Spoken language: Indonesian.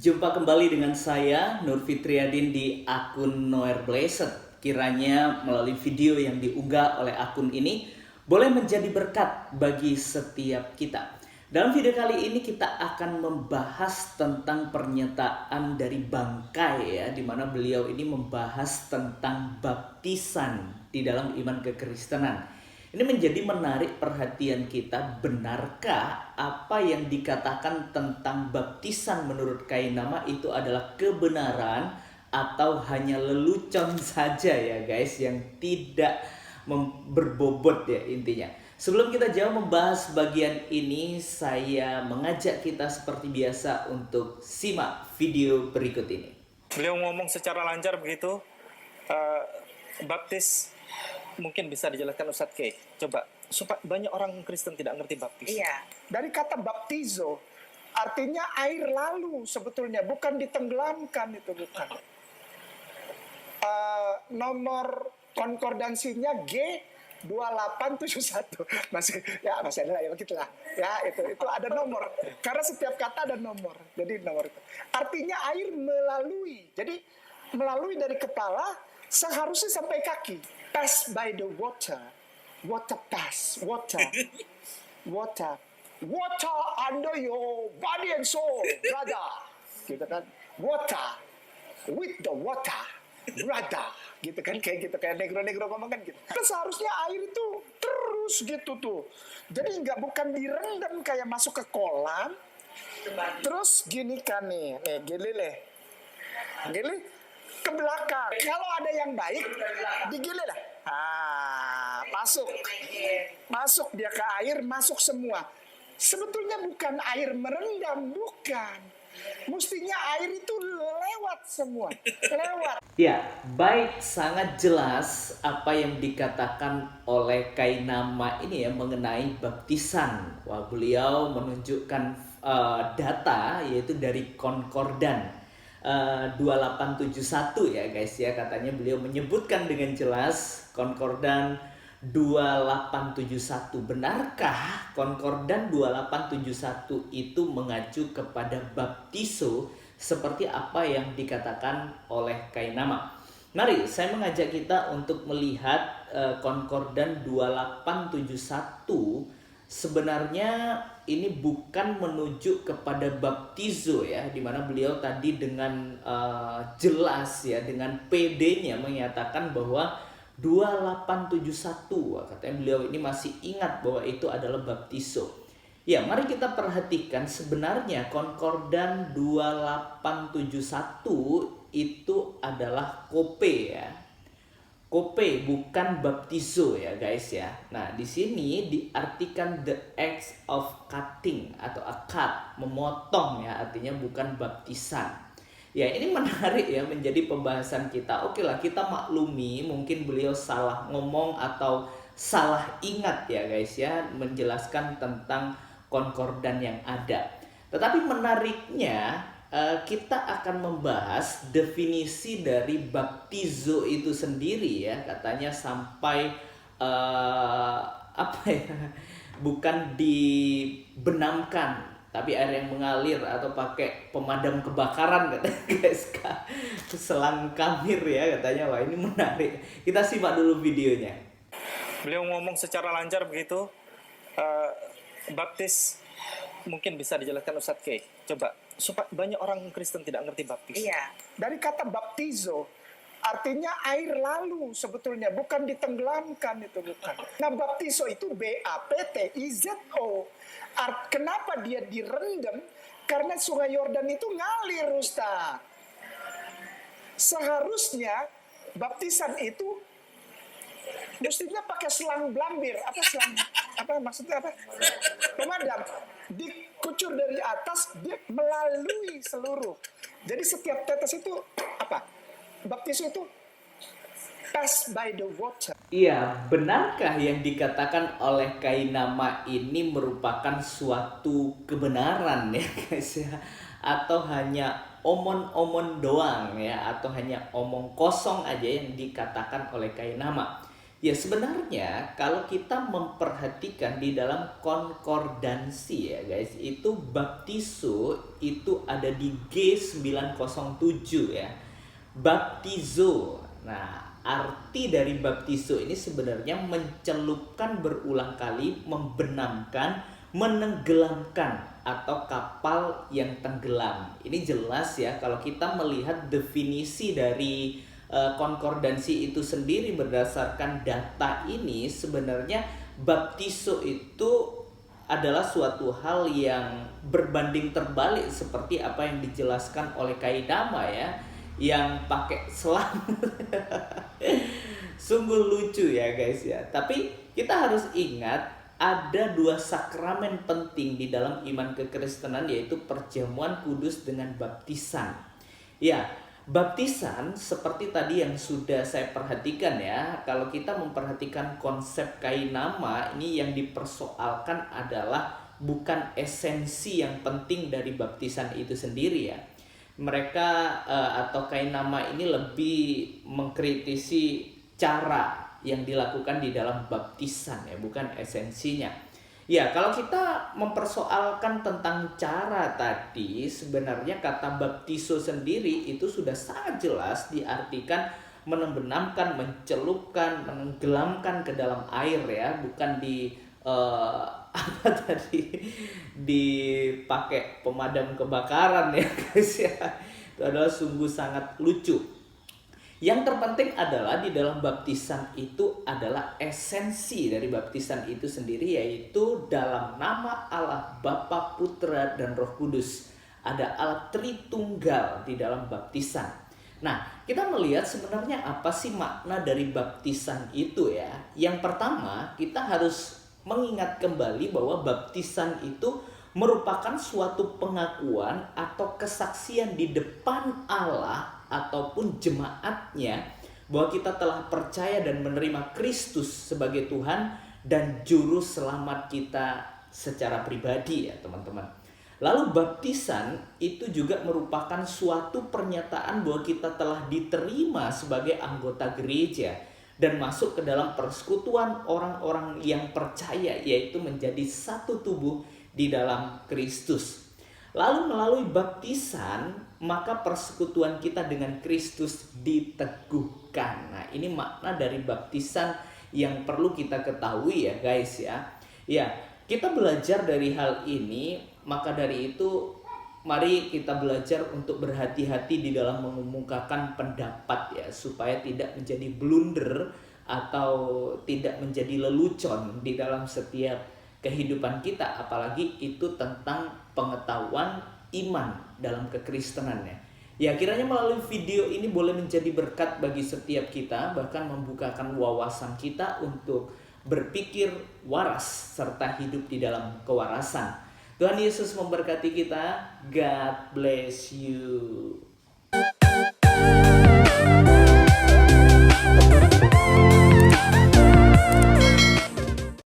Jumpa kembali dengan saya Nur Fitriadin di akun Noer Blessed. Kiranya melalui video yang diunggah oleh akun ini boleh menjadi berkat bagi setiap kita. Dalam video kali ini kita akan membahas tentang pernyataan dari Bangkai ya, di mana beliau ini membahas tentang baptisan di dalam iman kekristenan. Ini menjadi menarik perhatian kita, benarkah apa yang dikatakan tentang baptisan menurut Kainama itu adalah kebenaran atau hanya lelucon saja ya guys, yang tidak berbobot ya intinya. Sebelum kita jauh membahas bagian ini, saya mengajak kita seperti biasa untuk simak video berikut ini. Beliau ngomong secara lancar begitu, baptis. Mungkin bisa dijelaskan Ustadz K. Coba, supaya banyak orang Kristen tidak ngerti baptis. Iya, dari kata baptizo, artinya air lalu sebetulnya, bukan ditenggelamkan itu, bukan. Nomor konkordansinya G2871. Masih ada ya begitulah. Ya, itu ada nomor. Karena setiap kata ada nomor. Jadi nomor itu. Artinya air melalui. Jadi melalui dari kepala seharusnya sampai kaki. Pass by the water. Water pass. Water under your body and soul, brother. Gitu kan. Water. With the water. Brother. Gitu kan. Kayak gitu. Kayak negro-negro ngomong kan gitu. Kan seharusnya air itu terus gitu tuh. Jadi bukan direndam kayak masuk ke kolam. Terus gini kan nih. Gini ke belakang. Kalau ada yang baik, digilir lah. Masuk dia ke air, masuk semua. Sebetulnya bukan air merendam, bukan. Mestinya air itu lewat semua. Lewat. Ya, baik, sangat jelas apa yang dikatakan oleh Kainama ini ya mengenai baptisan. Wah, beliau menunjukkan data yaitu dari Konkordan 2871 ya guys ya, katanya beliau menyebutkan dengan jelas Konkordan 2871. Benarkah Konkordan 2871 itu mengacu kepada baptiso seperti apa yang dikatakan oleh Kainama? Mari saya mengajak kita untuk melihat Konkordan 2871. Sebenarnya ini bukan menuju kepada baptizo ya, dimana beliau tadi dengan jelas ya, dengan PD-nya menyatakan bahwa 2871, katanya beliau ini masih ingat bahwa itu adalah baptizo. Ya, mari kita perhatikan sebenarnya Konkordan 2871 itu adalah kope ya. Kope bukan baptizo ya guys ya. Nah, di sini diartikan the act of cutting atau akad, memotong ya, artinya bukan baptisan. Ya, ini menarik ya menjadi pembahasan kita. Oke lah, kita maklumi mungkin beliau salah ngomong atau salah ingat ya guys ya, menjelaskan tentang konkordan yang ada. Tetapi menariknya kita akan membahas definisi dari baptizo itu sendiri ya, katanya sampai bukan dibenamkan tapi air yang mengalir atau pakai pemadam kebakaran katanya guys, selang kamir ya katanya. Wah, ini menarik, kita simak dulu videonya. Beliau ngomong secara lancar begitu, baptis. Mungkin bisa dijelaskan Ustadz K. Coba, supaya banyak orang Kristen tidak ngerti baptis. Iya, dari kata baptizo, artinya air lalu sebetulnya, bukan ditenggelamkan itu, bukan. Nah, baptizo itu BAPTIZO. Kenapa dia direndam? Karena sungai Yordan itu ngalir, Ustaz. Seharusnya baptisan itu mestinya pakai selang blambir. Maksudnya apa? Pemadam. Dikucur dari atas, dia melalui seluruh. Jadi setiap tetes itu baptiso itu pass by the water. Iya, benarkah yang dikatakan oleh Kainama ini merupakan suatu kebenaran ya guys ya? Atau hanya omon-omon doang ya? Atau hanya omong kosong aja yang dikatakan oleh Kainama? Ya sebenarnya kalau kita memperhatikan di dalam konkordansi ya guys, itu baptizo itu ada di G907 ya. Baptizo. Nah, arti dari baptizo ini sebenarnya mencelupkan berulang kali, membenamkan, menenggelamkan atau kapal yang tenggelam. Ini jelas ya kalau kita melihat definisi dari konkordansi itu sendiri berdasarkan data ini, sebenarnya baptizo itu adalah suatu hal yang berbanding terbalik seperti apa yang dijelaskan oleh Kaidama ya, yang pakai selang. Sungguh lucu ya guys ya. Tapi kita harus ingat ada dua sakramen penting di dalam iman kekristenan, yaitu perjamuan kudus dengan baptisan. Ya, baptisan seperti tadi yang sudah saya perhatikan ya. Kalau kita memperhatikan konsep kainama ini, yang dipersoalkan adalah bukan esensi yang penting dari baptisan itu sendiri ya. Mereka atau kainama ini lebih mengkritisi cara yang dilakukan di dalam baptisan ya, bukan esensinya. Ya, kalau kita mempersoalkan tentang cara tadi, sebenarnya kata baptizo sendiri itu sudah sangat jelas diartikan membenamkan, mencelupkan, menenggelamkan ke dalam air ya, bukan di apa tadi, dipakai pemadam kebakaran ya guys ya. Itu adalah sungguh sangat lucu. Yang terpenting adalah di dalam baptisan itu adalah esensi dari baptisan itu sendiri, yaitu dalam nama Allah Bapa, Putra, dan Roh Kudus. Ada Allah Tritunggal di dalam baptisan. Nah, kita melihat sebenarnya apa sih makna dari baptisan itu ya. Yang pertama, kita harus mengingat kembali bahwa baptisan itu merupakan suatu pengakuan atau kesaksian di depan Allah ataupun jemaatnya bahwa kita telah percaya dan menerima Kristus sebagai Tuhan dan juru selamat kita secara pribadi ya teman-teman. Lalu baptisan itu juga merupakan suatu pernyataan bahwa kita telah diterima sebagai anggota gereja dan masuk ke dalam persekutuan orang-orang yang percaya, yaitu menjadi satu tubuh di dalam Kristus. Lalu melalui baptisan, maka persekutuan kita dengan Kristus diteguhkan. Nah, ini makna dari baptisan yang perlu kita ketahui ya guys ya. Ya, kita belajar dari hal ini, maka dari itu mari kita belajar untuk berhati-hati di dalam mengemukakan pendapat ya, supaya tidak menjadi blunder atau tidak menjadi lelucon di dalam setiap kehidupan kita, apalagi itu tentang pengetahuan iman dalam kekristenannya. Ya, kiranya melalui video ini boleh menjadi berkat bagi setiap kita, bahkan membukakan wawasan kita untuk berpikir waras serta hidup di dalam kewarasan. Tuhan Yesus memberkati kita. God bless you.